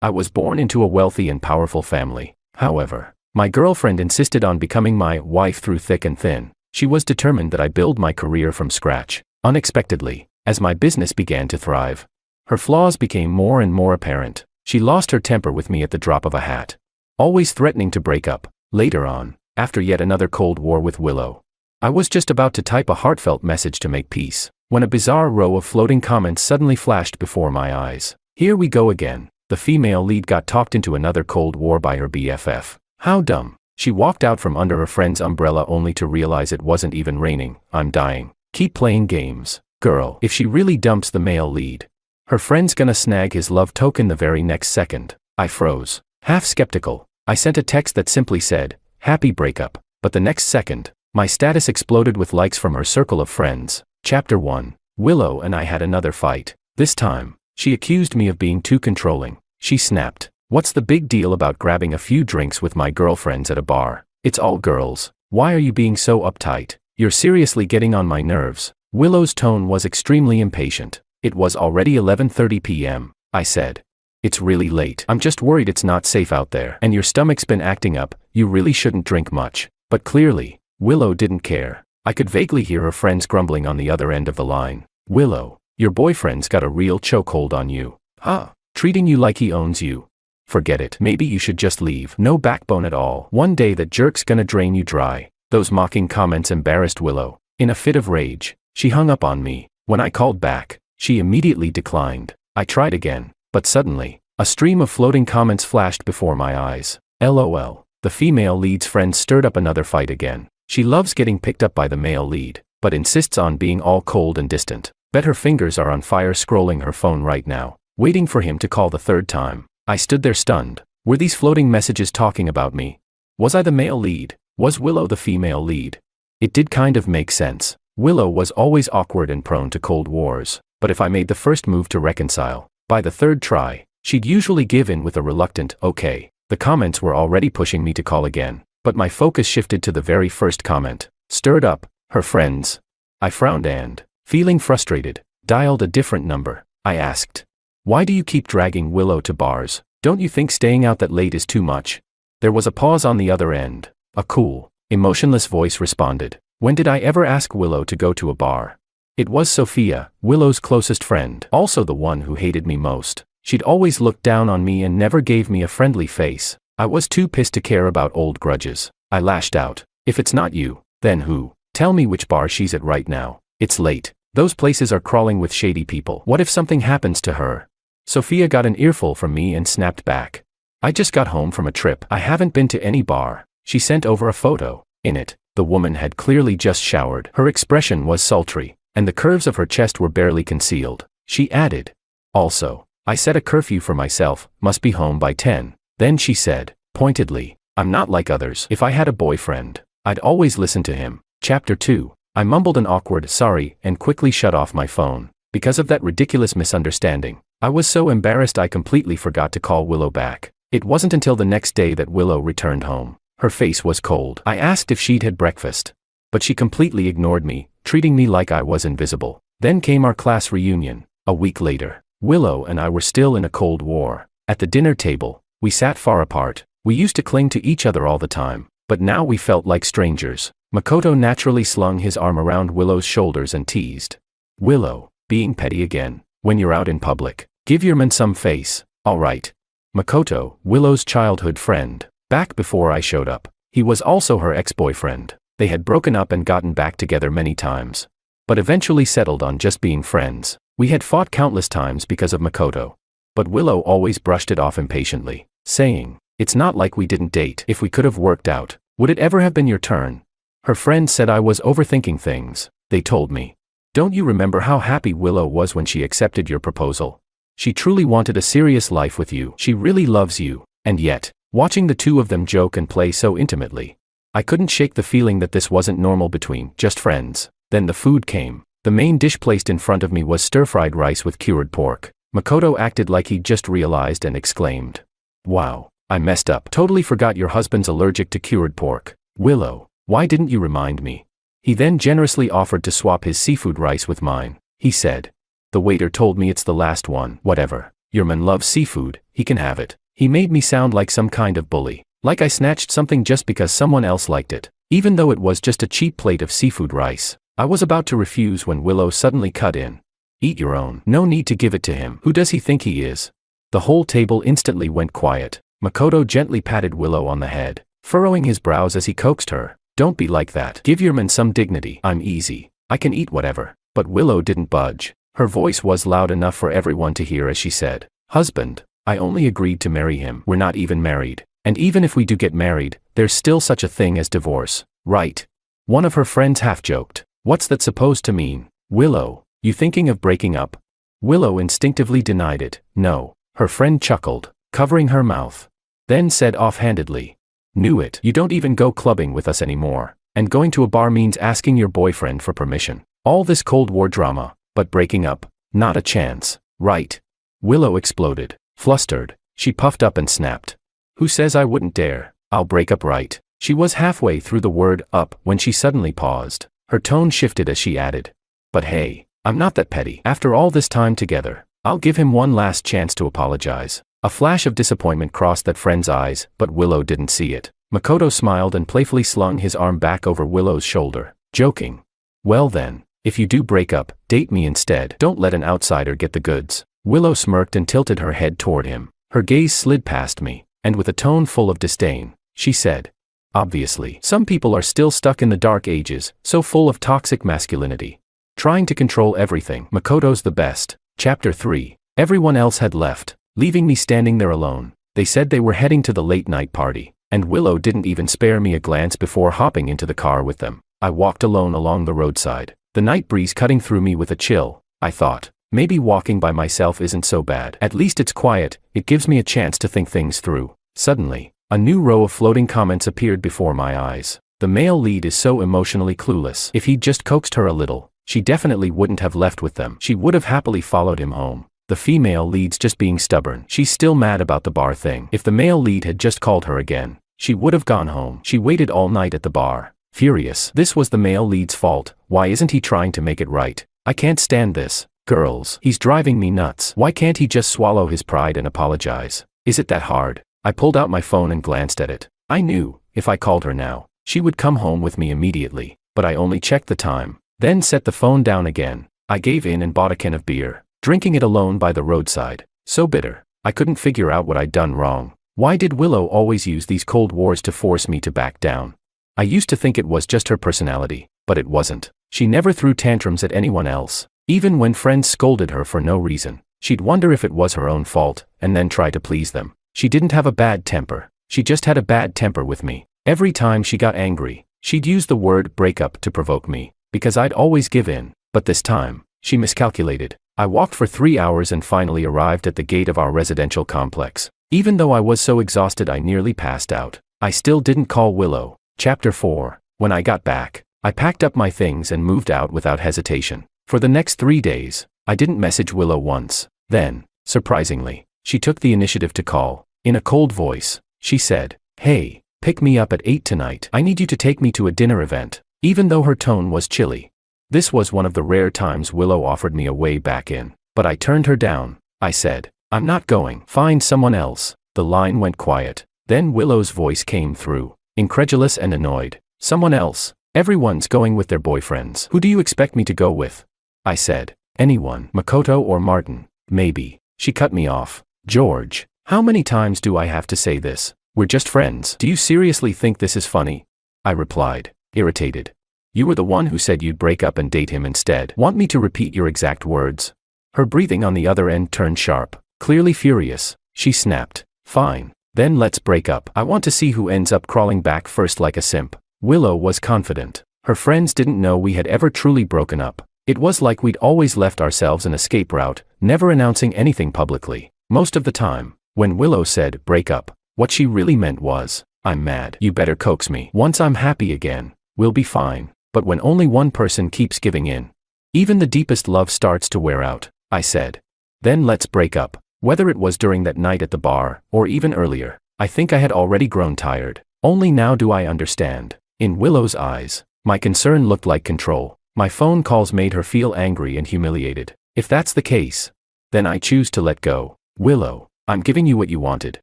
I was born into a wealthy and powerful family. However, my girlfriend insisted on becoming my wife through thick and thin. She was determined that I build my career from scratch. Unexpectedly, as my business began to thrive, her flaws became more and more apparent. She lost her temper with me at the drop of a hat, always threatening to break up. Later on, after yet another Cold War with Willow, I was just about to type a heartfelt message to make peace, when a bizarre row of floating comments suddenly flashed before my eyes. Here we go again. The female lead got talked into another Cold War by her BFF. How dumb. She walked out from under her friend's umbrella only to realize it wasn't even raining. I'm dying. Keep playing games. Girl, if she really dumps the male lead, her friend's gonna snag his love token the very next second. I froze. Half skeptical, I sent a text that simply said, "Happy breakup," but the next second, my status exploded with likes from her circle of friends. Chapter 1. Willow and I had another fight. This time, she accused me of being too controlling. She snapped, "What's the big deal about grabbing a few drinks with my girlfriends at a bar? It's all girls. Why are you being so uptight? You're seriously getting on my nerves." Willow's tone was extremely impatient. It was already 11:30 p.m. I said, "It's really late. I'm just worried it's not safe out there. And your stomach's been acting up. You really shouldn't drink much." But clearly, Willow didn't care. I could vaguely hear her friends grumbling on the other end of the line. "Willow, your boyfriend's got a real chokehold on you. Huh? Treating you like he owns you. Forget it. Maybe you should just leave. No backbone at all. One day that jerk's gonna drain you dry." Those mocking comments embarrassed Willow. In a fit of rage, she hung up on me. When I called back, she immediately declined. I tried again, but suddenly, a stream of floating comments flashed before my eyes. LOL. The female lead's friend stirred up another fight again. She loves getting picked up by the male lead, but insists on being all cold and distant. Bet her fingers are on fire scrolling her phone right now, waiting for him to call the third time. I stood there stunned. Were these floating messages talking about me? Was I the male lead? Was Willow the female lead? It did kind of make sense. Willow was always awkward and prone to cold wars, but if I made the first move to reconcile, by the third try, she'd usually give in with a reluctant, "Okay." The comments were already pushing me to call again, but my focus shifted to the very first comment. Stirred up, her friends. I frowned and, feeling frustrated, dialed a different number. I asked, "Why do you keep dragging Willow to bars? Don't you think staying out that late is too much?" There was a pause on the other end. A cool, emotionless voice responded, "When did I ever ask Willow to go to a bar?" It was Sophia, Willow's closest friend, also the one who hated me most. She'd always looked down on me and never gave me a friendly face. I was too pissed to care about old grudges. I lashed out, "If it's not you, then who? Tell me which bar she's at right now. It's late. Those places are crawling with shady people. What if something happens to her?" Sophia got an earful from me and snapped back, "I just got home from a trip. I haven't been to any bar." She sent over a photo. In it, the woman had clearly just showered. Her expression was sultry, and the curves of her chest were barely concealed. She added, "Also, I set a curfew for myself, must be home by 10. Then she said, pointedly, "I'm not like others. If I had a boyfriend, I'd always listen to him." Chapter 2. I mumbled an awkward "sorry" and quickly shut off my phone. Because of that ridiculous misunderstanding, I was so embarrassed I completely forgot to call Willow back. It wasn't until the next day that Willow returned home. Her face was cold. I asked if she'd had breakfast, but she completely ignored me, treating me like I was invisible. Then came our class reunion. A week later, Willow and I were still in a Cold War. At the dinner table, we sat far apart. We used to cling to each other all the time, but now we felt like strangers. Makoto naturally slung his arm around Willow's shoulders and teased, "Willow, being petty again. When you're out in public, give your man some face, all right?" Makoto, Willow's childhood friend, back before I showed up. He was also her ex-boyfriend. They had broken up and gotten back together many times, but eventually settled on just being friends. We had fought countless times because of Makoto, but Willow always brushed it off impatiently, saying, "It's not like we didn't date. If we could have worked out, would it ever have been your turn?" Her friends said I was overthinking things. They told me, "Don't you remember how happy Willow was when she accepted your proposal? She truly wanted a serious life with you. She really loves you." And yet, watching the two of them joke and play so intimately, I couldn't shake the feeling that this wasn't normal between just friends. Then the food came. The main dish placed in front of me was stir-fried rice with cured pork. Makoto acted like he'd just realized and exclaimed, "Wow, I messed up. Totally forgot your husband's allergic to cured pork. Willow, why didn't you remind me?" He then generously offered to swap his seafood rice with mine. He said, "The waiter told me it's the last one." Whatever. Your man loves seafood, he can have it. He made me sound like some kind of bully. Like I snatched something just because someone else liked it. Even though it was just a cheap plate of seafood rice. I was about to refuse when Willow suddenly cut in. Eat your own. No need to give it to him. Who does he think he is? The whole table instantly went quiet. Makoto gently patted Willow on the head, furrowing his brows as he coaxed her. Don't be like that. Give your man some dignity. I'm easy. I can eat whatever. But Willow didn't budge. Her voice was loud enough for everyone to hear as she said, "Husband, I only agreed to marry him. We're not even married. And even if we do get married, there's still such a thing as divorce, right?" One of her friends half-joked. "What's that supposed to mean? Willow, you thinking of breaking up?" Willow instinctively denied it. "No." Her friend chuckled, covering her mouth. Then said offhandedly, "Knew it. You don't even go clubbing with us anymore. And going to a bar means asking your boyfriend for permission. All this Cold War drama, but breaking up? Not a chance, right?" Willow exploded. Flustered, she puffed up and snapped. "Who says I wouldn't dare? I'll break up right." She was halfway through the word up when she suddenly paused. Her tone shifted as she added, "But hey, I'm not that petty. After all this time together, I'll give him one last chance to apologize." A flash of disappointment crossed that friend's eyes, but Willow didn't see it. Makoto smiled and playfully slung his arm back over Willow's shoulder, joking. "Well then, if you do break up, date me instead. Don't let an outsider get the goods." Willow smirked and tilted her head toward him. Her gaze slid past me, and with a tone full of disdain, she said, "Obviously, some people are still stuck in the dark ages, so full of toxic masculinity. Trying to control everything. Makoto's the best." Chapter 3. Everyone else had left, leaving me standing there alone. They said they were heading to the late-night party, and Willow didn't even spare me a glance before hopping into the car with them. I walked alone along the roadside, the night breeze cutting through me with a chill. I thought, maybe walking by myself isn't so bad. At least it's quiet, it gives me a chance to think things through. Suddenly, a new row of floating comments appeared before my eyes. "The male lead is so emotionally clueless. If he'd just coaxed her a little, she definitely wouldn't have left with them. She would have happily followed him home. The female lead's just being stubborn. She's still mad about the bar thing. If the male lead had just called her again, she would have gone home. She waited all night at the bar. Furious. This was the male lead's fault. Why isn't he trying to make it right? I can't stand this. Girls, he's driving me nuts. Why can't he just swallow his pride and apologize? Is it that hard?" I pulled out my phone and glanced at it. I knew, if I called her now, she would come home with me immediately, but I only checked the time, then set the phone down again. I gave in and bought a can of beer, drinking it alone by the roadside. So bitter, I couldn't figure out what I'd done wrong. Why did Willow always use these cold wars to force me to back down? I used to think it was just her personality, but it wasn't. She never threw tantrums at anyone else. Even when friends scolded her for no reason, she'd wonder if it was her own fault, and then try to please them. She didn't have a bad temper. She just had a bad temper with me. Every time she got angry, she'd use the word breakup to provoke me, because I'd always give in. But this time, she miscalculated. I walked for 3 hours and finally arrived at the gate of our residential complex. Even though I was so exhausted I nearly passed out, I still didn't call Willow. Chapter 4. When I got back, I packed up my things and moved out without hesitation. For the next 3 days, I didn't message Willow once. Then, surprisingly, she took the initiative to call. In a cold voice, she said, "Hey, pick me up at 8 tonight. I need you to take me to a dinner event." Even though her tone was chilly. This was one of the rare times Willow offered me a way back in, but I turned her down. I said, "I'm not going. Find someone else." The line went quiet. Then Willow's voice came through, incredulous and annoyed. "Someone else? Everyone's going with their boyfriends. Who do you expect me to go with?" I said, "Anyone. Makoto or Martin, maybe." She cut me off. "George, how many times do I have to say this? We're just friends. Do you seriously think this is funny?" I replied, irritated. "You were the one who said you'd break up and date him instead. Want me to repeat your exact words?" Her breathing on the other end turned sharp, clearly furious. She snapped, "Fine, then let's break up. I want to see who ends up crawling back first like a simp." Willow was confident. Her friends didn't know we had ever truly broken up. It was like we'd always left ourselves an escape route, never announcing anything publicly. Most of the time, when Willow said break up, what she really meant was, "I'm mad. You better coax me. Once I'm happy again, we'll be fine." But when only one person keeps giving in, even the deepest love starts to wear out. I said, "Then let's break up." Whether it was during that night at the bar, or even earlier, I think I had already grown tired. Only now do I understand. In Willow's eyes, my concern looked like control. My phone calls made her feel angry and humiliated. If that's the case, then I choose to let go. Willow, I'm giving you what you wanted.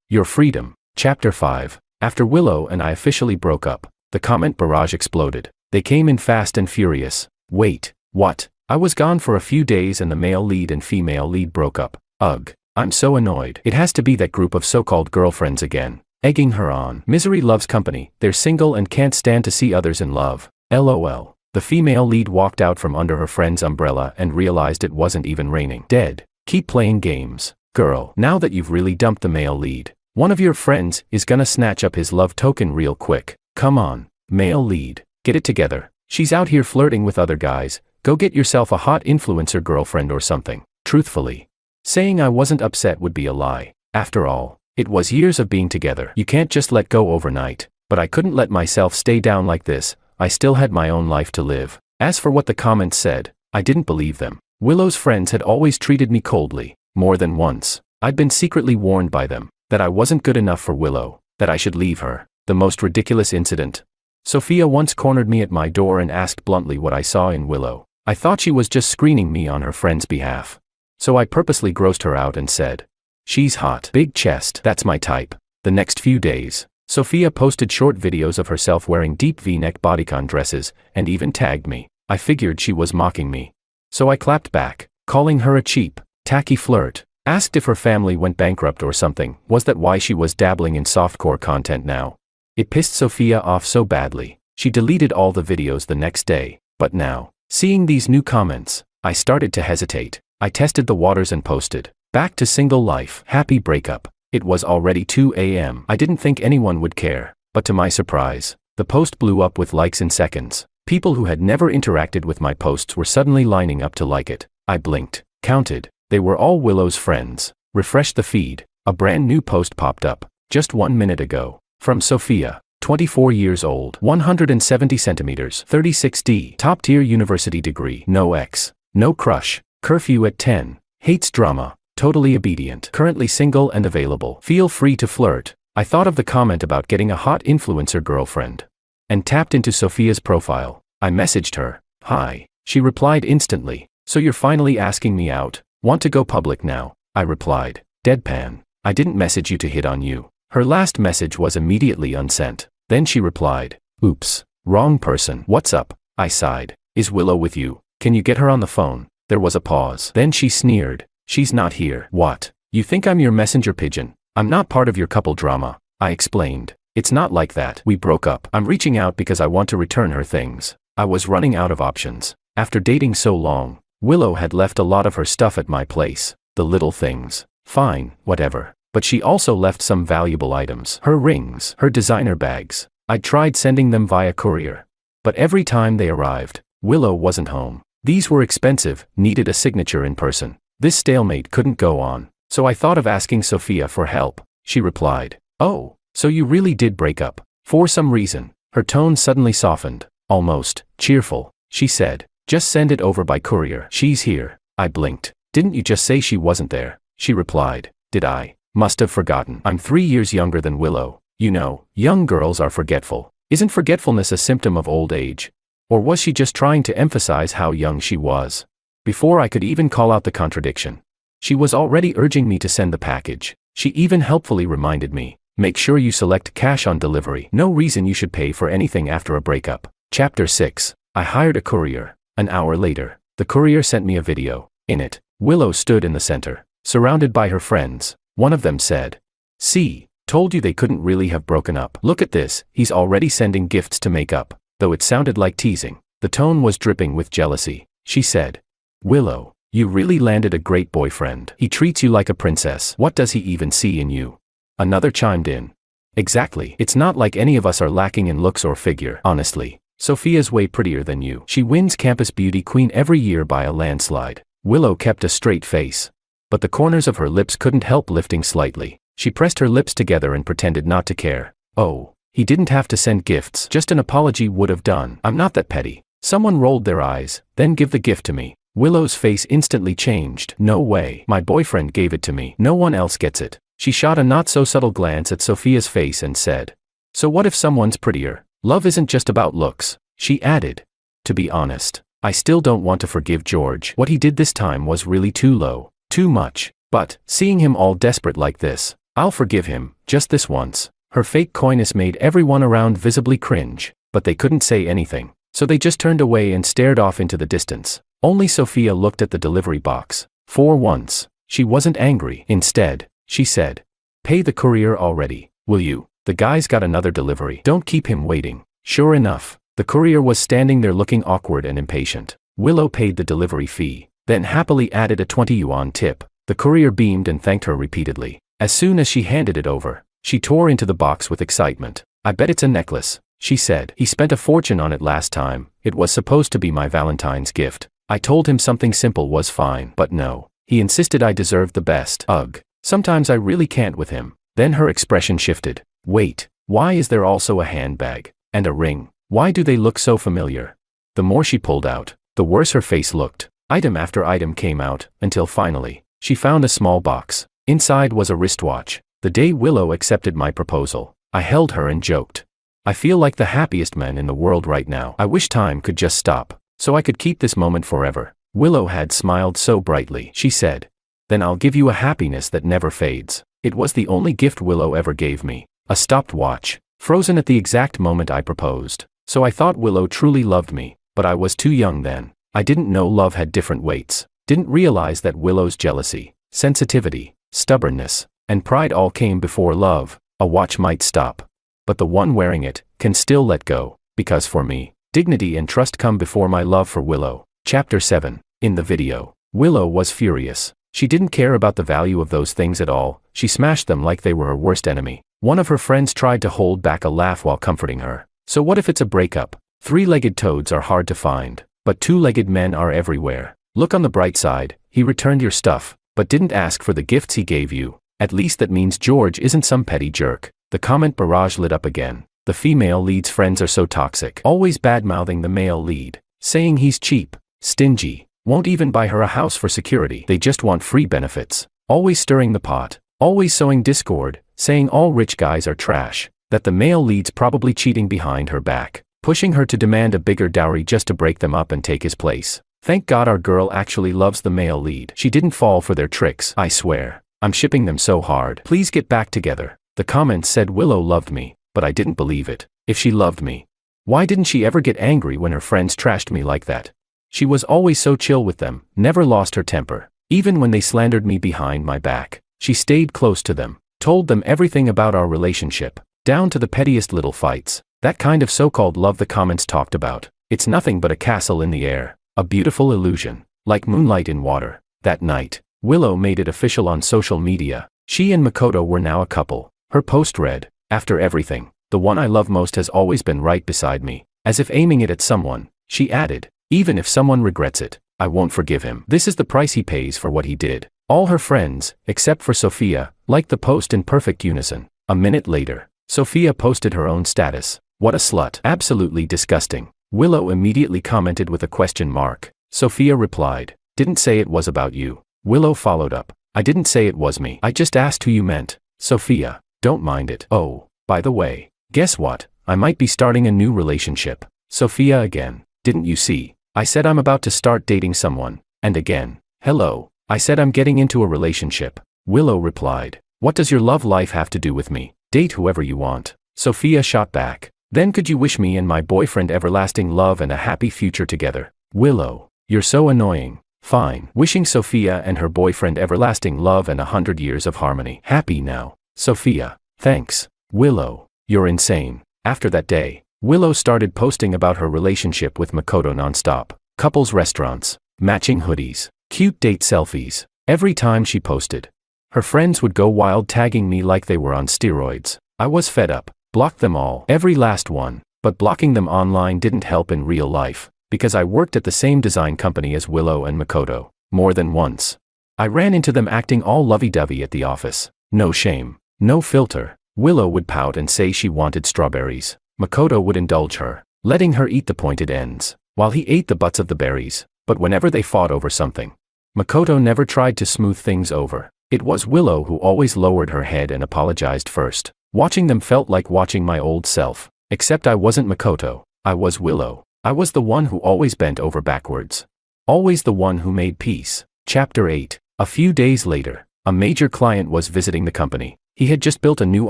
Your freedom. Chapter 5. After Willow and I officially broke up, the comment barrage exploded. They came in fast and furious. Wait, what? I was gone for a few days and the male lead and female lead broke up. Ugh. I'm so annoyed. It has to be that group of so-called girlfriends again. Egging her on. Misery loves company. They're single and can't stand to see others in love. LOL. The female lead walked out from under her friend's umbrella and realized it wasn't even raining. Dead. Keep playing games. Girl, now that you've really dumped the male lead, one of your friends is gonna snatch up his love token real quick. Come on. Male lead. Get it together. She's out here flirting with other guys. Go get yourself a hot influencer girlfriend or something. Truthfully. Saying I wasn't upset would be a lie. After all, it was years of being together. You can't just let go overnight. But I couldn't let myself stay down like this. I still had my own life to live. As for what the comments said, I didn't believe them. Willow's friends had always treated me coldly, more than once. I'd been secretly warned by them that I wasn't good enough for Willow, that I should leave her. The most ridiculous incident. Sophia once cornered me at my door and asked bluntly what I saw in Willow. I thought she was just screening me on her friend's behalf. So I purposely grossed her out and said, "She's hot. Big chest. That's my type." The next few days, Sophia posted short videos of herself wearing deep V-neck bodycon dresses, and even tagged me. I figured she was mocking me. So I clapped back, calling her a cheap, tacky flirt. Asked if her family went bankrupt or something. Was that why she was dabbling in softcore content now? It pissed Sophia off so badly. She deleted all the videos the next day. But now, seeing these new comments, I started to hesitate. I tested the waters and posted, "Back to single life. Happy breakup." It was already 2 a.m. I didn't think anyone would care, but to my surprise, the post blew up with likes in seconds. People who had never interacted with my posts were suddenly lining up to like it. I blinked, counted. They were all Willow's friends. Refreshed the feed. A brand new post popped up, just 1 minute ago. From Sophia, 24 years old, 170 centimeters, 36D, top-tier university degree, no ex, no crush, curfew at 10, hates drama, totally obedient, currently single and available. Feel free to flirt. I thought of the comment about getting a hot influencer girlfriend and tapped into Sophia's profile. I messaged her, "Hi." She replied instantly, "So you're finally asking me out? Want to go public now?" I replied, deadpan, "I didn't message you to hit on you." Her last message was immediately unsent. Then she replied, "Oops, wrong person. What's up?" I sighed. "Is Willow with you? Can you get her on the phone?" There was a pause. Then she sneered, "She's not here." "What? You think I'm your messenger pigeon? I'm not part of your couple drama." I explained, "It's not like that. We broke up. I'm reaching out because I want to return her things." I was running out of options. After dating so long, Willow had left a lot of her stuff at my place. The little things. Fine, whatever. But she also left some valuable items. Her rings, her designer bags. I tried sending them via courier. But every time they arrived, Willow wasn't home. These were expensive, needed a signature in person. This stalemate couldn't go on. So I thought of asking Sophia for help. She replied, "Oh, so you really did break up." For some reason, her tone suddenly softened, almost cheerful. She said, "Just send it over by courier. She's here." I blinked. "Didn't you just say she wasn't there?" She replied, "Did I? Must have forgotten. I'm 3 years younger than Willow. You know, young girls are forgetful. Isn't forgetfulness a symptom of old age? Or was she just trying to emphasize how young she was?" Before I could even call out the contradiction, she was already urging me to send the package. She even helpfully reminded me, "Make sure you select cash on delivery. No reason you should pay for anything after a breakup." Chapter 6. I hired a courier. An hour later, the courier sent me a video. In it, Willow stood in the center, surrounded by her friends. One of them said, "See, told you they couldn't really have broken up. Look at this, he's already sending gifts to make up." Though it sounded like teasing, the tone was dripping with jealousy. She said, "Willow, you really landed a great boyfriend. He treats you like a princess. What does he even see in you?" Another chimed in, "Exactly. It's not like any of us are lacking in looks or figure. Honestly, Sophia's way prettier than you. She wins Campus Beauty Queen every year by a landslide." Willow kept a straight face, but the corners of her lips couldn't help lifting slightly. She pressed her lips together and pretended not to care. "Oh, he didn't have to send gifts. Just an apology would have done. I'm not that petty." Someone rolled their eyes, "Then give the gift to me." Willow's face instantly changed. "No way. My boyfriend gave it to me. No one else gets it." She shot a not-so-subtle glance at Sophia's face and said, "So what if someone's prettier? Love isn't just about looks." She added, "To be honest, I still don't want to forgive George. What he did this time was really too low. Too much." But, seeing him all desperate like this, I'll forgive him, just this once. Her fake coyness made everyone around visibly cringe, but they couldn't say anything, so they just turned away and stared off into the distance. Only Sophia looked at the delivery box. For once, she wasn't angry. Instead, she said, "Pay the courier already, will you? The guy's got another delivery. Don't keep him waiting." Sure enough, the courier was standing there looking awkward and impatient. Willow paid the delivery fee, then happily added a 20 yuan tip. The courier beamed and thanked her repeatedly. As soon as she handed it over, she tore into the box with excitement. "I bet it's a necklace," she said. "He spent a fortune on it last time. It was supposed to be my Valentine's gift. I told him something simple was fine, but no. He insisted I deserved the best. Ugh. Sometimes I really can't with him." Then her expression shifted. "Wait, why is there also a handbag? And a ring? Why do they look so familiar?" The more she pulled out, the worse her face looked. Item after item came out, until finally, she found a small box. Inside was a wristwatch. The day Willow accepted my proposal, I held her and joked, "I feel like the happiest man in the world right now. I wish time could just stop, so I could keep this moment forever." Willow had smiled so brightly. She said, "Then I'll give you a happiness that never fades." It was the only gift Willow ever gave me. A stopped watch, frozen at the exact moment I proposed. So I thought Willow truly loved me, but I was too young then. I didn't know love had different weights. Didn't realize that Willow's jealousy, sensitivity, stubbornness, and pride all came before love. A watch might stop, but the one wearing it can still let go, because for me, dignity and trust come before my love for Willow. Chapter 7. In the video, Willow was furious. She didn't care about the value of those things at all. She smashed them like they were her worst enemy. One of her friends tried to hold back a laugh while comforting her. "So what if it's a breakup? Three-legged toads are hard to find, but two-legged men are everywhere. Look on the bright side, he returned your stuff, but didn't ask for the gifts he gave you. At least that means George isn't some petty jerk." The comment barrage lit up again. The female lead's friends are so toxic. Always bad-mouthing the male lead, saying he's cheap, stingy, won't even buy her a house for security. They just want free benefits. Always stirring the pot. Always sowing discord, saying all rich guys are trash. That the male lead's probably cheating behind her back, pushing her to demand a bigger dowry just to break them up and take his place. Thank God our girl actually loves the male lead. She didn't fall for their tricks. I swear, I'm shipping them so hard. Please get back together. The comments said Willow loved me, but I didn't believe it. If she loved me, why didn't she ever get angry when her friends trashed me like that? She was always so chill with them, never lost her temper. Even when they slandered me behind my back, she stayed close to them, told them everything about our relationship, down to the pettiest little fights. That kind of so-called love the comments talked about. It's nothing but a castle in the air, a beautiful illusion, like moonlight in water. That night, Willow made it official on social media. She and Makoto were now a couple. Her post read, "After everything, the one I love most has always been right beside me." As if aiming it at someone, she added, "Even if someone regrets it, I won't forgive him. This is the price he pays for what he did." All her friends, except for Sophia, liked the post in perfect unison. A minute later, Sophia posted her own status. "What a slut. Absolutely disgusting." Willow immediately commented with a question mark. Sophia replied, "Didn't say it was about you." Willow followed up, "I didn't say it was me. I just asked who you meant." Sophia, "Don't mind it. Oh, by the way, guess what? I might be starting a new relationship." Sophia again, "Didn't you see? I said I'm about to start dating someone." And again, "Hello, I said I'm getting into a relationship." Willow replied, "What does your love life have to do with me? Date whoever you want." Sophia shot back, "Then could you wish me and my boyfriend everlasting love and a happy future together?" Willow, "You're so annoying." Fine. Wishing Sophia and her boyfriend everlasting love and 100 years of harmony. Happy now. Sophia, "Thanks." Willow, "You're insane." After that day, Willow started posting about her relationship with Makoto nonstop. Couples restaurants, matching hoodies, cute date selfies. Every time she posted, her friends would go wild tagging me like they were on steroids. I was fed up, blocked them all, every last one, but blocking them online didn't help in real life, because I worked at the same design company as Willow and Makoto. More than once, I ran into them acting all lovey-dovey at the office. No shame, no filter. Willow would pout and say she wanted strawberries. Makoto would indulge her, letting her eat the pointed ends, while he ate the butts of the berries. But whenever they fought over something, Makoto never tried to smooth things over. It was Willow who always lowered her head and apologized first. Watching them felt like watching my old self. Except I wasn't Makoto, I was Willow. I was the one who always bent over backwards. Always the one who made peace. Chapter 8. A few days later, A major client was visiting the company. He had just built a new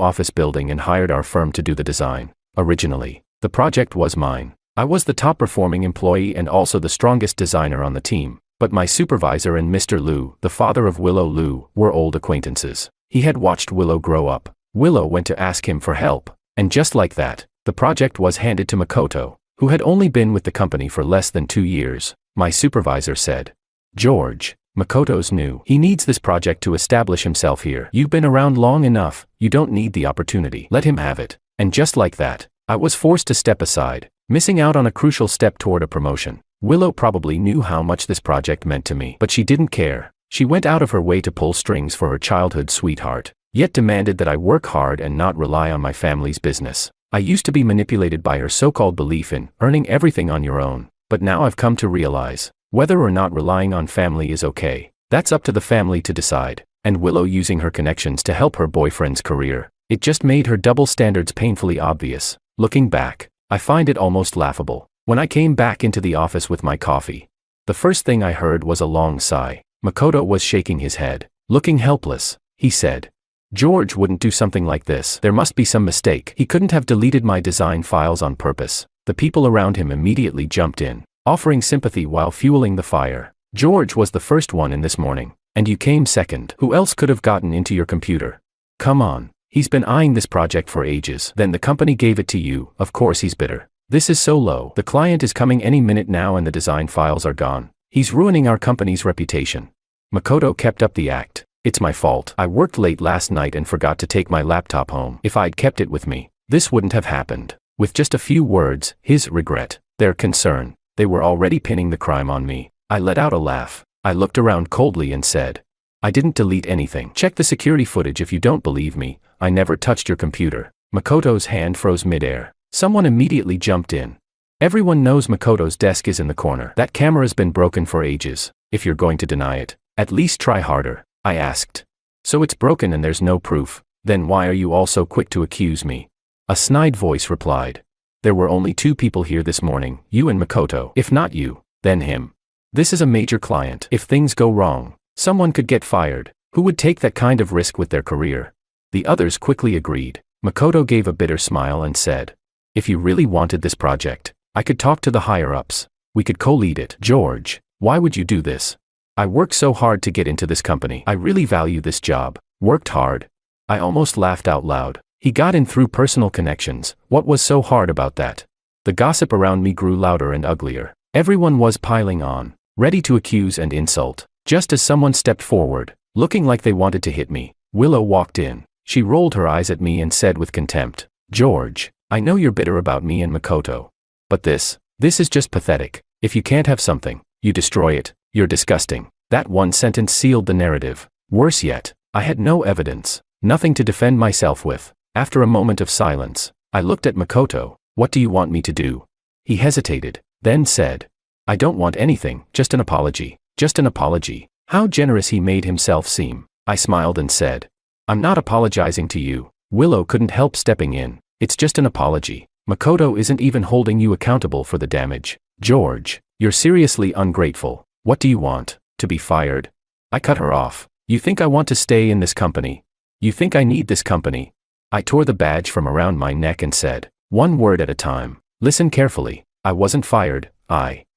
office building and hired our firm to do the design. Originally, the project was mine. I was the top performing employee and also the strongest designer on the team. But my supervisor and Mr. Liu, the father of Willow Liu, were old acquaintances. He had watched Willow grow up. Willow went to ask him for help. And just like that, the project was handed to Makoto, who had only been with the company for less than 2 years. My supervisor said, "George, Makoto's new. He needs this project to establish himself here. You've been around long enough, you don't need the opportunity. Let him have it." And just like that, I was forced to step aside, missing out on a crucial step toward a promotion. Willow probably knew how much this project meant to me, but she didn't care. She went out of her way to pull strings for her childhood sweetheart, yet demanded that I work hard and not rely on my family's business. I used to be manipulated by her so-called belief in earning everything on your own, but now I've come to realize, whether or not relying on family is okay, that's up to the family to decide. And Willow using her connections to help her boyfriend's career, it just made her double standards painfully obvious. Looking back, I find it almost laughable. When I came back into the office with my coffee, the first thing I heard was a long sigh. Makoto was shaking his head, looking helpless. He said, "George wouldn't do something like this. There must be some mistake. He couldn't have deleted my design files on purpose." The people around him immediately jumped in, offering sympathy while fueling the fire. "George was the first one in this morning, and you came second. Who else could have gotten into your computer? Come on. He's been eyeing this project for ages. Then the company gave it to you. Of course he's bitter. This is so low. The client is coming any minute now and the design files are gone. He's ruining our company's reputation." Makoto kept up the act. "It's my fault. I worked late last night and forgot to take my laptop home. If I'd kept it with me, this wouldn't have happened." With just a few words, his regret, their concern, they were already pinning the crime on me. I let out a laugh. I looked around coldly and said, "I didn't delete anything. Check the security footage if you don't believe me. I never touched your computer." Makoto's hand froze midair. Someone immediately jumped in. "Everyone knows Makoto's desk is in the corner. That camera's been broken for ages. If you're going to deny it, at least try harder." I asked. "So it's broken and there's no proof. Then why are you all so quick to accuse me?" A snide voice replied. "There were only 2 people here this morning, you and Makoto. If not you, then him. This is a major client. If things go wrong, someone could get fired. Who would take that kind of risk with their career?" The others quickly agreed. Makoto gave a bitter smile and said, "If you really wanted this project, I could talk to the higher-ups. We could co-lead it." "George, why would you do this? I worked so hard to get into this company. I really value this job." "Worked hard?" I almost laughed out loud. He got in through personal connections. What was so hard about that? The gossip around me grew louder and uglier. Everyone was piling on, ready to accuse and insult. Just as someone stepped forward, looking like they wanted to hit me, Willow walked in. She rolled her eyes at me and said with contempt, "George, I know you're bitter about me and Makoto. But this is just pathetic. If you can't have something, you destroy it. You're disgusting." That one sentence sealed the narrative. Worse yet, I had no evidence, nothing to defend myself with. After a moment of silence, I looked at Makoto. "What do you want me to do?" He hesitated, then said, "I don't want anything, just an apology. Just an apology." How generous he made himself seem. I smiled and said, "I'm not apologizing to you." Willow couldn't help stepping in. "It's just an apology. Makoto isn't even holding you accountable for the damage." "George, you're seriously ungrateful. What do you want? To be fired?" I cut her off. "You think I want to stay in this company? You think I need this company?" I tore the badge from around my neck and said, "One word at a time. Listen carefully. I wasn't fired.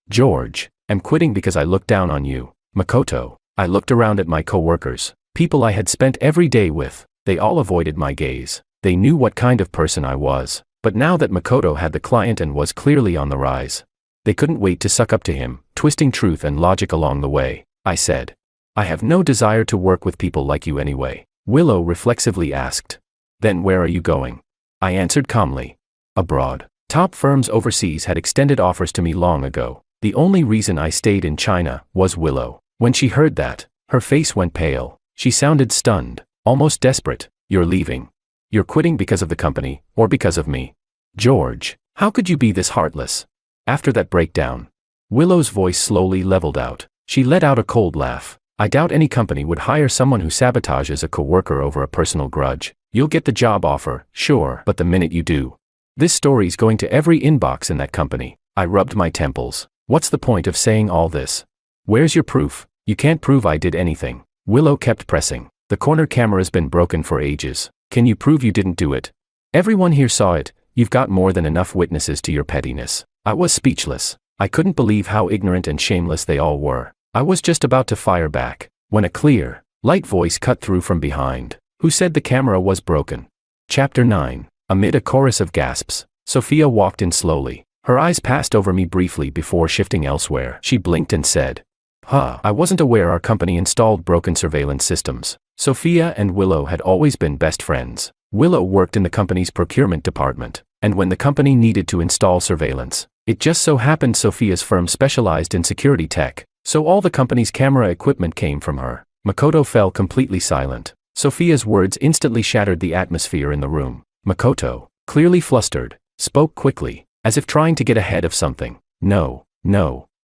George, am quitting because I looked down on you. Makoto." I looked around at my co-workers, people I had spent every day with. They all avoided my gaze. They knew what kind of person I was. But now that Makoto had the client and was clearly on the rise, they couldn't wait to suck up to him, twisting truth and logic along the way. I said, "I have no desire to work with people like you anyway." Willow reflexively asked, "Then where are you going?" I answered calmly, "Abroad." Top firms overseas had extended offers to me long ago. The only reason I stayed in China was Willow. When she heard that, her face went pale. She sounded stunned, almost desperate. "You're leaving? You're quitting because of the company, or because of me? George, how could you be this heartless?" After that breakdown, Willow's voice slowly leveled out. She let out a cold laugh. "I doubt any company would hire someone who sabotages a coworker over a personal grudge. You'll get the job offer, sure, but the minute you do, this story's going to every inbox in that company." I rubbed my temples. "What's the point of saying all this? Where's your proof? You can't prove I did anything." Willow kept pressing. The corner camera's been broken for ages. Can you prove you didn't do it? Everyone here saw it. You've got more than enough witnesses to your pettiness. I was speechless. I couldn't believe how ignorant and shameless they all were. I was just about to fire back, when a clear, light voice cut through from behind. Who said the camera was broken? Chapter 9. Amid a chorus of gasps, Sophia walked in slowly. Her eyes passed over me briefly before shifting elsewhere. She blinked and said, I wasn't aware our company installed broken surveillance systems. Sophia and Willow had always been best friends. Willow worked in the company's procurement department, and when the company needed to install surveillance, it just so happened Sophia's firm specialized in security tech, so all the company's camera equipment came from her. Makoto fell completely silent. Sophia's words instantly shattered the atmosphere in the room. Makoto, clearly flustered, spoke quickly, as if trying to get ahead of something. No,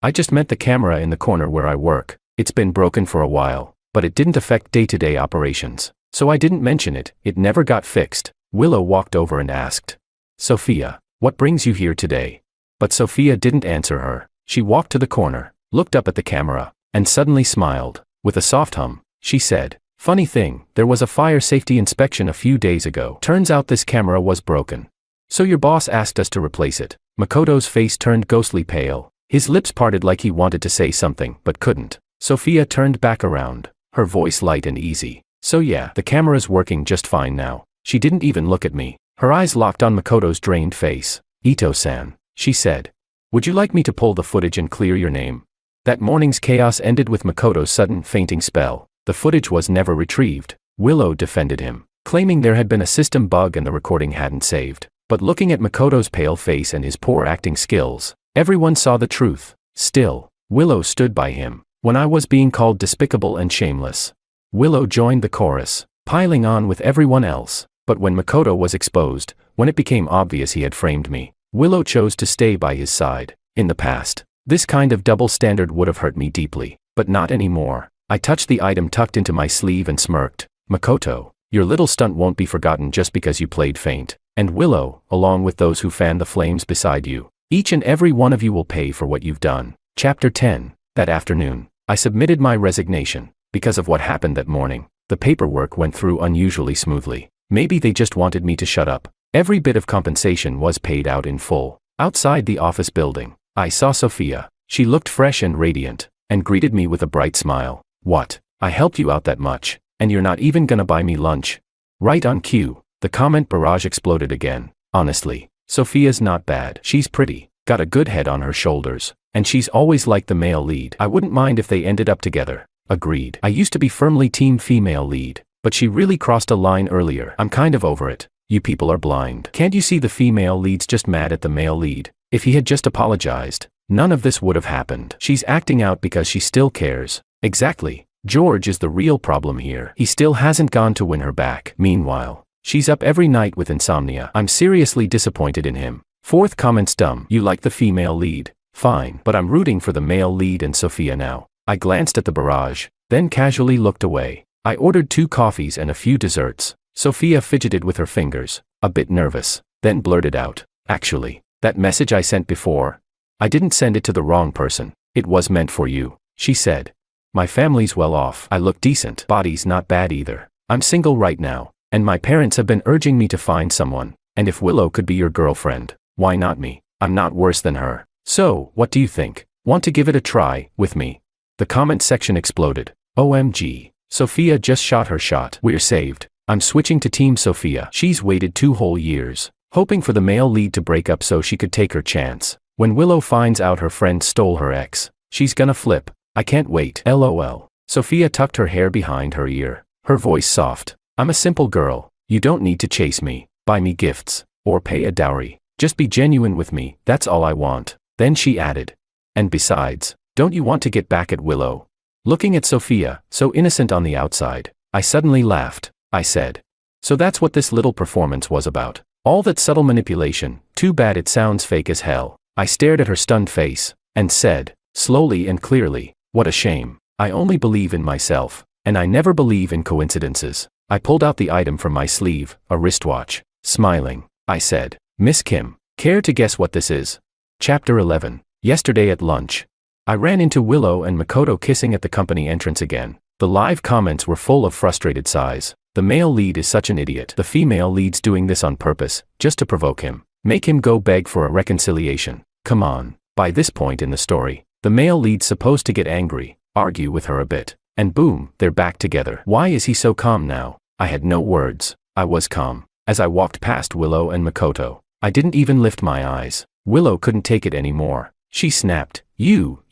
I just meant the camera in the corner where I work. It's been broken for a while, but it didn't affect day-to-day operations, so I didn't mention it. It never got fixed. Willow walked over and asked, Sophia, what brings you here today? But Sophia didn't answer her. She walked to the corner, looked up at the camera, and suddenly smiled. With a soft hum, she said, funny thing, there was a fire safety inspection a few days ago. Turns out this camera was broken. So your boss asked us to replace it. Makoto's face turned ghostly pale. His lips parted like he wanted to say something, but couldn't. Sophia turned back around, her voice light and easy. So yeah, the camera's working just fine now. She didn't even look at me. Her eyes locked on Makoto's drained face. Ito-san, she said. Would you like me to pull the footage and clear your name? That morning's chaos ended with Makoto's sudden fainting spell. The footage was never retrieved. Willow defended him, claiming there had been a system bug and the recording hadn't saved. But looking at Makoto's pale face and his poor acting skills, everyone saw the truth. Still, Willow stood by him when I was being called despicable and shameless. Willow joined the chorus, piling on with everyone else. But when Makoto was exposed, when it became obvious he had framed me, Willow chose to stay by his side. In the past, this kind of double standard would have hurt me deeply, but not anymore. I touched the item tucked into my sleeve and smirked. Makoto, your little stunt won't be forgotten just because you played faint. And Willow, along with those who fanned the flames beside you, each and every one of you will pay for what you've done. Chapter 10. That afternoon, I submitted my resignation. Because of what happened that morning, the paperwork went through unusually smoothly. Maybe they just wanted me to shut up. Every bit of compensation was paid out in full. Outside the office building, I saw Sophia. She looked fresh and radiant, and greeted me with a bright smile. What? I helped you out that much, and you're not even gonna buy me lunch? Right on cue. The comment barrage exploded again. Honestly, Sophia's not bad. She's pretty, got a good head on her shoulders, and she's always liked the male lead. I wouldn't mind if they ended up together. Agreed. I used to be firmly team female lead, but she really crossed a line earlier. I'm kind of over it. You people are blind. Can't you see the female lead's just mad at the male lead? If he had just apologized, none of this would have happened. She's acting out because she still cares. Exactly. George is the real problem here. He still hasn't gone to win her back. Meanwhile, she's up every night with insomnia. I'm seriously disappointed in him. Fourth comment's dumb. You like the female lead? Fine, but I'm rooting for the male lead and Sophia now. I glanced at the barrage, then casually looked away. I ordered 2 coffees and a few desserts. Sophia fidgeted with her fingers, a bit nervous, then blurted out, actually, that message I sent before, I didn't send it to the wrong person. It was meant for you, she said. My family's well off. I look decent. Body's not bad either. I'm single right now, and my parents have been urging me to find someone, and if Willow could be your girlfriend, why not me? I'm not worse than her. So, what do you think? Want to give it a try, with me? The comment section exploded. OMG. Sophia just shot her shot. We're saved. I'm switching to Team Sophia. She's waited 2 whole years, hoping for the male lead to break up so she could take her chance. When Willow finds out her friend stole her ex, she's gonna flip. I can't wait. LOL. Sophia tucked her hair behind her ear, her voice soft. I'm a simple girl. You don't need to chase me, buy me gifts, or pay a dowry. Just be genuine with me, that's all I want. Then she added. And besides, don't you want to get back at Willow? Looking at Sophia, so innocent on the outside, I suddenly laughed. I said. So that's what this little performance was about. All that subtle manipulation. Too bad it sounds fake as hell. I stared at her stunned face, and said, slowly and clearly, what a shame. I only believe in myself, and I never believe in coincidences. I pulled out the item from my sleeve, a wristwatch. Smiling, I said, Miss Kim, care to guess what this is? Chapter 11. Yesterday at lunch, I ran into Willow and Makoto kissing at the company entrance again. The live comments were full of frustrated sighs. The male lead is such an idiot. The female lead's doing this on purpose, just to provoke him. Make him go beg for a reconciliation. Come on. By this point in the story, the male lead's supposed to get angry, argue with her a bit, and boom, they're back together. Why is he so calm now? I had no words. I was calm. As I walked past Willow and Makoto, I didn't even lift my eyes. Willow couldn't take it anymore. She snapped, You,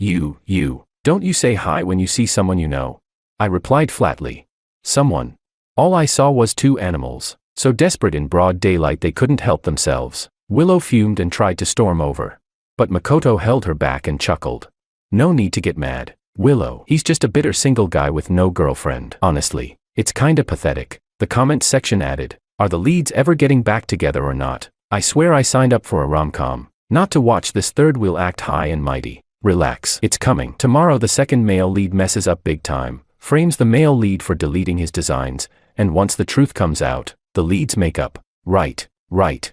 don't you say hi when you see someone you know? I replied flatly. Someone. All I saw was two animals, so desperate in broad daylight they couldn't help themselves. Willow fumed and tried to storm over. But Makoto held her back and chuckled. No need to get mad, Willow. He's just a bitter single guy with no girlfriend. Honestly, it's kinda pathetic. The comments section added, Are the leads ever getting back together or not? I swear I signed up for a rom-com, not to watch this third wheel act high and mighty. Relax, it's coming. Tomorrow the second male lead messes up big time, frames the male lead for deleting his designs, and once the truth comes out, the leads make up. Right.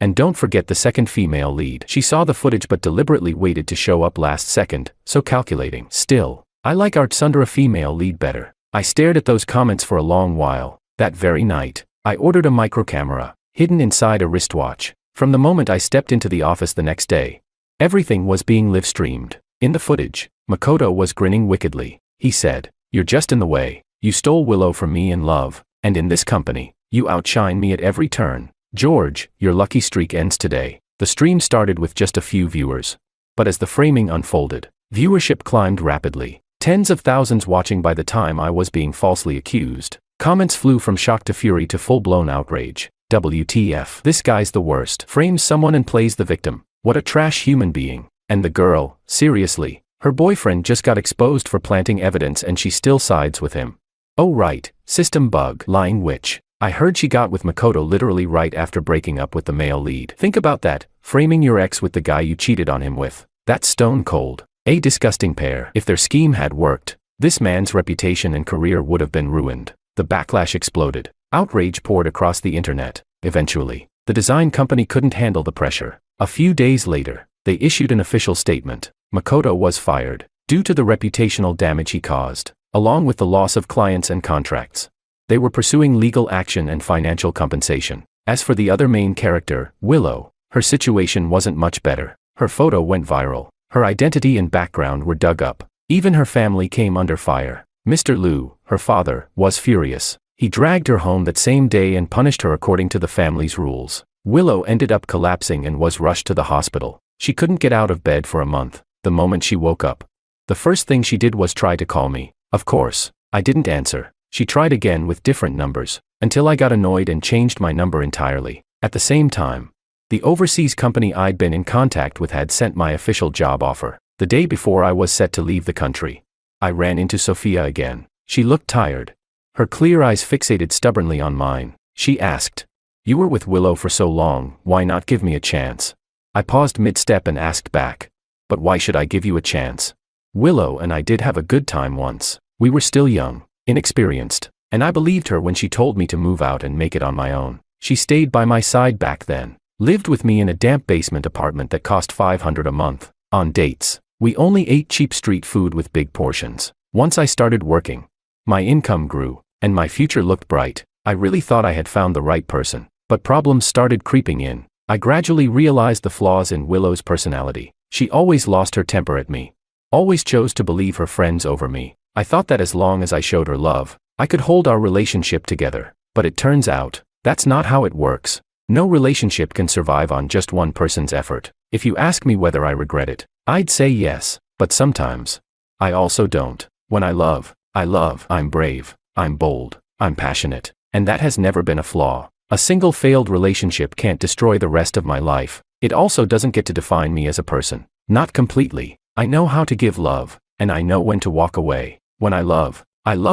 And don't forget the second female lead. She saw the footage but deliberately waited to show up last second, so calculating. Still, I like arts under a female lead better. I stared at those comments for a long while. That very night, I ordered a microcamera, hidden inside a wristwatch. From the moment I stepped into the office the next day, everything was being live-streamed. In the footage, Makoto was grinning wickedly. He said, You're just in the way. You stole Willow from me in love, and in this company, you outshine me at every turn. George, your lucky streak ends today. The stream started with just a few viewers. But as the framing unfolded, viewership climbed rapidly. Tens of thousands watching by the time I was being falsely accused. Comments flew from shock to fury to full-blown outrage. WTF. This guy's the worst. Frames someone and plays the victim. What a trash human being. And the girl, seriously, her boyfriend just got exposed for planting evidence and she still sides with him. Oh right, system bug. Lying witch. I heard she got with Makoto literally right after breaking up with the male lead. Think about that, framing your ex with the guy you cheated on him with. That's stone cold. A disgusting pair. If their scheme had worked, this man's reputation and career would have been ruined. The backlash exploded. Outrage poured across the internet. Eventually, the design company couldn't handle the pressure. A few days later, they issued an official statement. Makoto was fired, due to the reputational damage he caused, along with the loss of clients and contracts. They were pursuing legal action and financial compensation. As for the other main character, Willow, her situation wasn't much better. Her photo went viral. Her identity and background were dug up. Even her family came under fire. Mr. Liu, her father, was furious. He dragged her home that same day and punished her according to the family's rules. Willow ended up collapsing and was rushed to the hospital. She couldn't get out of bed for a month. The moment she woke up, the first thing she did was try to call me. Of course, I didn't answer. She tried again with different numbers, until I got annoyed and changed my number entirely. At the same time, the overseas company I'd been in contact with had sent my official job offer. The day before I was set to leave the country, I ran into Sophia again. She looked tired. Her clear eyes fixated stubbornly on mine. She asked, You were with Willow for so long, why not give me a chance? I paused mid-step and asked back, But why should I give you a chance? Willow and I did have a good time once. We were still young, inexperienced, and I believed her when she told me to move out and make it on my own. She stayed by my side back then, lived with me in a damp basement apartment that cost $500 a month. On dates, we only ate cheap street food with big portions. Once I started working, my income grew, and my future looked bright. I really thought I had found the right person, but problems started creeping in. I gradually realized the flaws in Willow's personality. She always lost her temper at me, always chose to believe her friends over me. I thought that as long as I showed her love, I could hold our relationship together. But it turns out, that's not how it works. No relationship can survive on just one person's effort. If you ask me whether I regret it, I'd say yes, but sometimes, I also don't. When I love, I'm brave, I'm bold, I'm passionate, and that has never been a flaw. A single failed relationship can't destroy the rest of my life. It also doesn't get to define me as a person. Not completely. I know how to give love, and I know when to walk away. When I love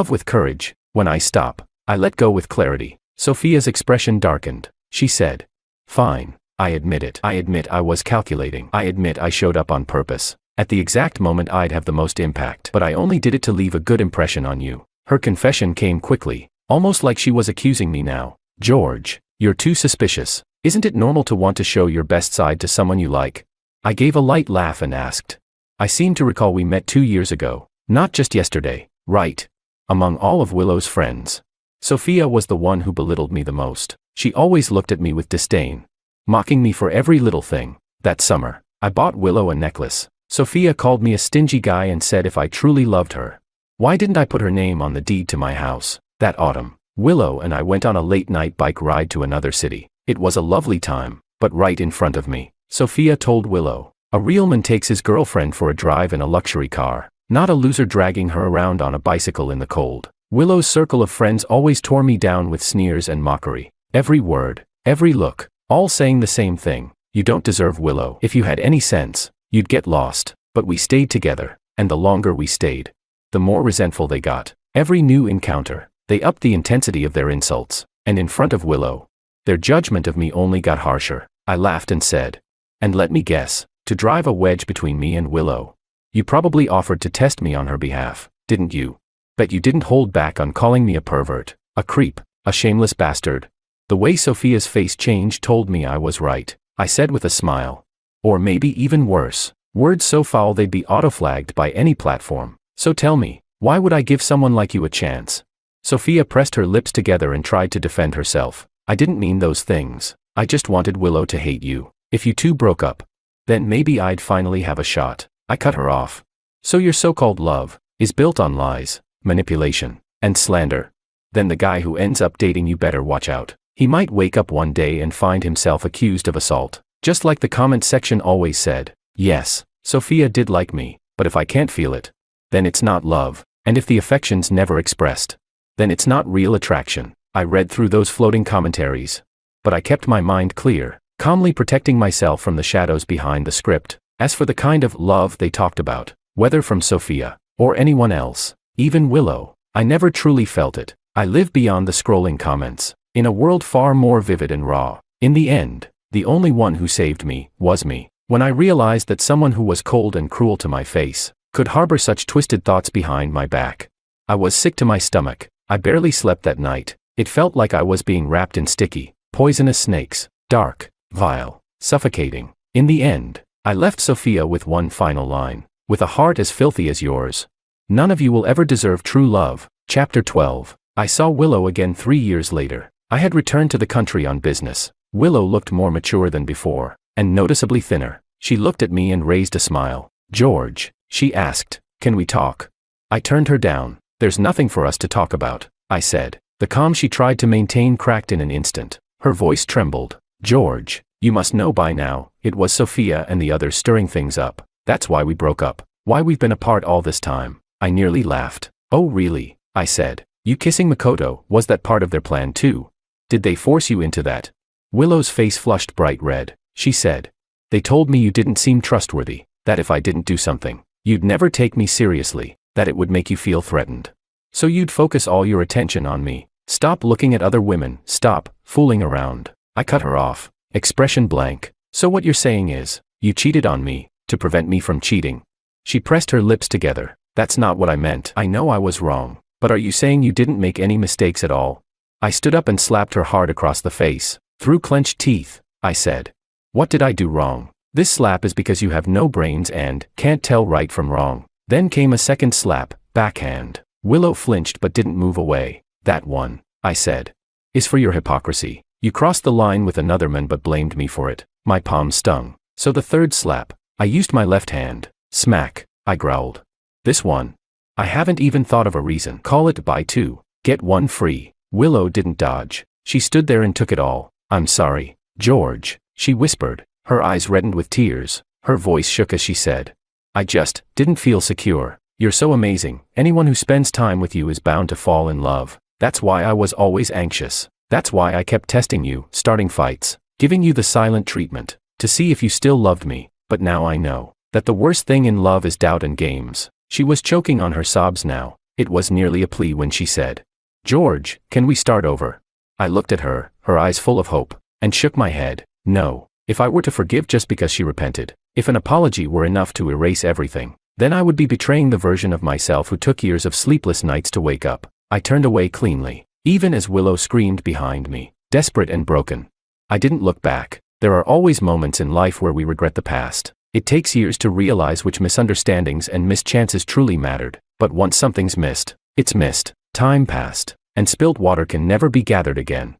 with courage. When I stop, I let go with clarity. Sophia's expression darkened. She said, Fine, I admit it. I admit I was calculating. I admit I showed up on purpose. At the exact moment I'd have the most impact. But I only did it to leave a good impression on you. Her confession came quickly, almost like she was accusing me now. George, you're too suspicious. Isn't it normal to want to show your best side to someone you like? I gave a light laugh and asked. I seem to recall we met 2 years ago, not just yesterday, right? among all of Willow's friends. Sophia was the one who belittled me the most. She always looked at me with disdain, mocking me for every little thing. That summer, I bought Willow a necklace. Sophia called me a stingy guy and said if I truly loved her, why didn't I put her name on the deed to my house? That autumn, Willow and I went on a late-night bike ride to another city. It was a lovely time, but right in front of me, Sophia told Willow, a real man takes his girlfriend for a drive in a luxury car, not a loser dragging her around on a bicycle in the cold. Willow's circle of friends always tore me down with sneers and mockery. Every word, every look, all saying the same thing. You don't deserve Willow. If you had any sense, you'd get lost. But we stayed together, and the longer we stayed, the more resentful they got. Every new encounter, they upped the intensity of their insults, and in front of Willow, their judgment of me only got harsher. I laughed and said, and let me guess, to drive a wedge between me and Willow, you probably offered to test me on her behalf, didn't you? Bet you didn't hold back on calling me a pervert, a creep, a shameless bastard. The way Sophia's face changed told me I was right, I said with a smile. Or maybe even worse, words so foul they'd be auto-flagged by any platform. So tell me, why would I give someone like you a chance? Sophia pressed her lips together and tried to defend herself. I didn't mean those things. I just wanted Willow to hate you. If you two broke up, then maybe I'd finally have a shot. I cut her off. So your so-called love is built on lies, manipulation, and slander. Then the guy who ends up dating you better watch out. He might wake up one day and find himself accused of assault. Just like the comment section always said, yes, Sophia did like me, but if I can't feel it, then it's not love, and if the affection's never expressed, then it's not real attraction. I read through those floating commentaries, but I kept my mind clear, calmly protecting myself from the shadows behind the script. As for the kind of love they talked about, whether from Sophia or anyone else, even Willow, I never truly felt it. I live beyond the scrolling comments, in a world far more vivid and raw. In the end, the only one who saved me was me. When I realized that someone who was cold and cruel to my face could harbor such twisted thoughts behind my back, I was sick to my stomach. I barely slept that night. It felt like I was being wrapped in sticky, poisonous snakes, dark, vile, suffocating. In the end, I left Sophia with one final line. With a heart as filthy as yours, none of you will ever deserve true love. Chapter 12. I saw Willow again 3 years later. I had returned to the country on business. Willow looked more mature than before, and noticeably thinner. She looked at me and raised a smile. George, she asked, can we talk? I turned her down. There's nothing for us to talk about, I said. The calm she tried to maintain cracked in an instant. Her voice trembled. George, you must know by now, it was Sophia and the others stirring things up. That's why we broke up. Why we've been apart all this time. I nearly laughed. Oh really? I said. You kissing Makoto, was that part of their plan too? Did they force you into that? Willow's face flushed bright red. She said, they told me you didn't seem trustworthy, that if I didn't do something, you'd never take me seriously, that it would make you feel threatened. So you'd focus all your attention on me. Stop looking at other women, stop fooling around. I cut her off, expression blank. So what you're saying is, you cheated on me, to prevent me from cheating. She pressed her lips together. That's not what I meant. I know I was wrong, but are you saying you didn't make any mistakes at all? I stood up and slapped her hard across the face. Through clenched teeth, I said, what did I do wrong? This slap is because you have no brains and can't tell right from wrong. Then came a second slap, backhand. Willow flinched but didn't move away. That one, I said, is for your hypocrisy. You crossed the line with another man but blamed me for it. My palm stung. So the third slap, I used my left hand. Smack, I growled. This one, I haven't even thought of a reason. Call it buy two, get one free. Willow didn't dodge. She stood there and took it all. I'm sorry, George, she whispered. Her eyes reddened with tears. Her voice shook as she said, I just didn't feel secure. You're so amazing. Anyone who spends time with you is bound to fall in love. That's why I was always anxious. That's why I kept testing you, starting fights, giving you the silent treatment, to see if you still loved me. But now I know that the worst thing in love is doubt and games. She was choking on her sobs now. It was nearly a plea when she said, George, can we start over? I looked at her, her eyes full of hope, and shook my head. No. If I were to forgive just because she repented, if an apology were enough to erase everything, then I would be betraying the version of myself who took years of sleepless nights to wake up. I turned away cleanly, even as Willow screamed behind me, desperate and broken. I didn't look back. There are always moments in life where we regret the past. It takes years to realize which misunderstandings and missed chances truly mattered, but once something's missed, it's missed. Time passed, and spilled water can never be gathered again.